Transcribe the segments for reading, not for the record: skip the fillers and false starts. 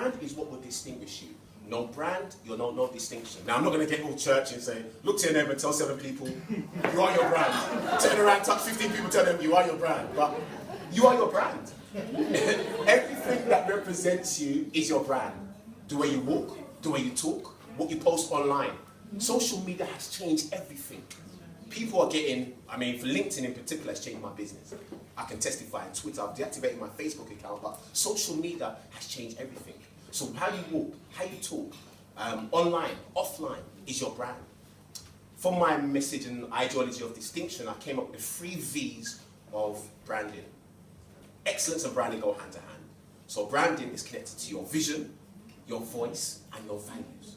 brand is what will distinguish you. No brand, you're no distinction. Now, I'm not going to get all churchy and say, look to your neighbor and tell 7 people, you are your brand. Turn around, touch 15 people, tell them you are your brand. But you are your brand. Everything that represents you is your brand. The way you walk, the way you talk, what you post online. Social media has changed everything. People are getting, I mean, for LinkedIn in particular, has changed my business. I can testify on Twitter, I've deactivated my Facebook account, but social media has changed everything. So how you walk, how you talk, online, offline, is your brand. For my message and ideology of distinction, I came up with the 3 V's of branding. Excellence and branding go hand to hand. So branding is connected to your vision, your voice, and your values.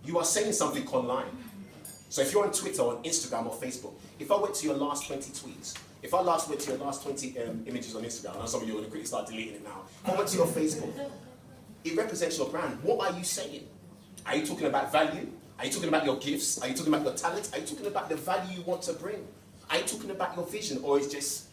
You are saying something online. So if you're on Twitter, or on Instagram, or Facebook, if I went to your last 20 tweets, if I went to your last 20 images on Instagram, I know some of you are going to quickly start deleting it now. If I went to your Facebook, it represents your brand. What are you saying? Are you talking about value? Are you talking about your gifts? Are you talking about your talents? Are you talking about the value you want to bring? Are you talking about your vision? Or is just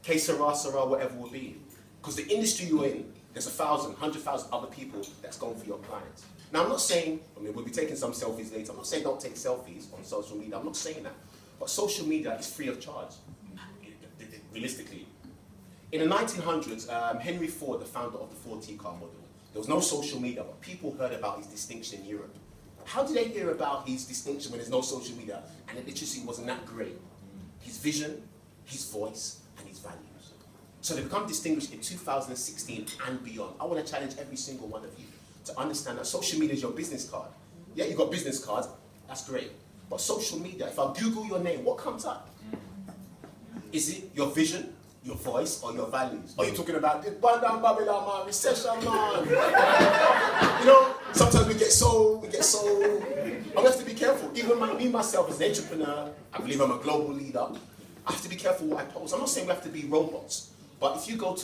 que sera, sera, whatever will be? Because the industry you're in, there's 1,000, 100,000 other people that's going for your clients. Now, I'm not saying, I mean, we'll be taking some selfies later. I'm not saying don't take selfies on social media. I'm not saying that. But social media is free of charge, realistically. In the 1900s, Henry Ford, the founder of the Ford T-car model, there was no social media, but people heard about his distinction in Europe. How did they hear about his distinction when there's no social media and the literacy wasn't that great? His vision, his voice, and his values. So they become distinguished in 2016 and beyond. I want to challenge every single one of you to understand that social media is your business card. Yeah, you've got business cards, that's great. But social media, if I Google your name, what comes up? Is it your vision, your voice, or your values? Are you talking about this Bandam Babylon, man, recession, man? You know, sometimes we get so, I have to be careful. Even me, myself, as an entrepreneur, I believe I'm a global leader. I have to be careful what I post. I'm not saying we have to be robots, but if you go to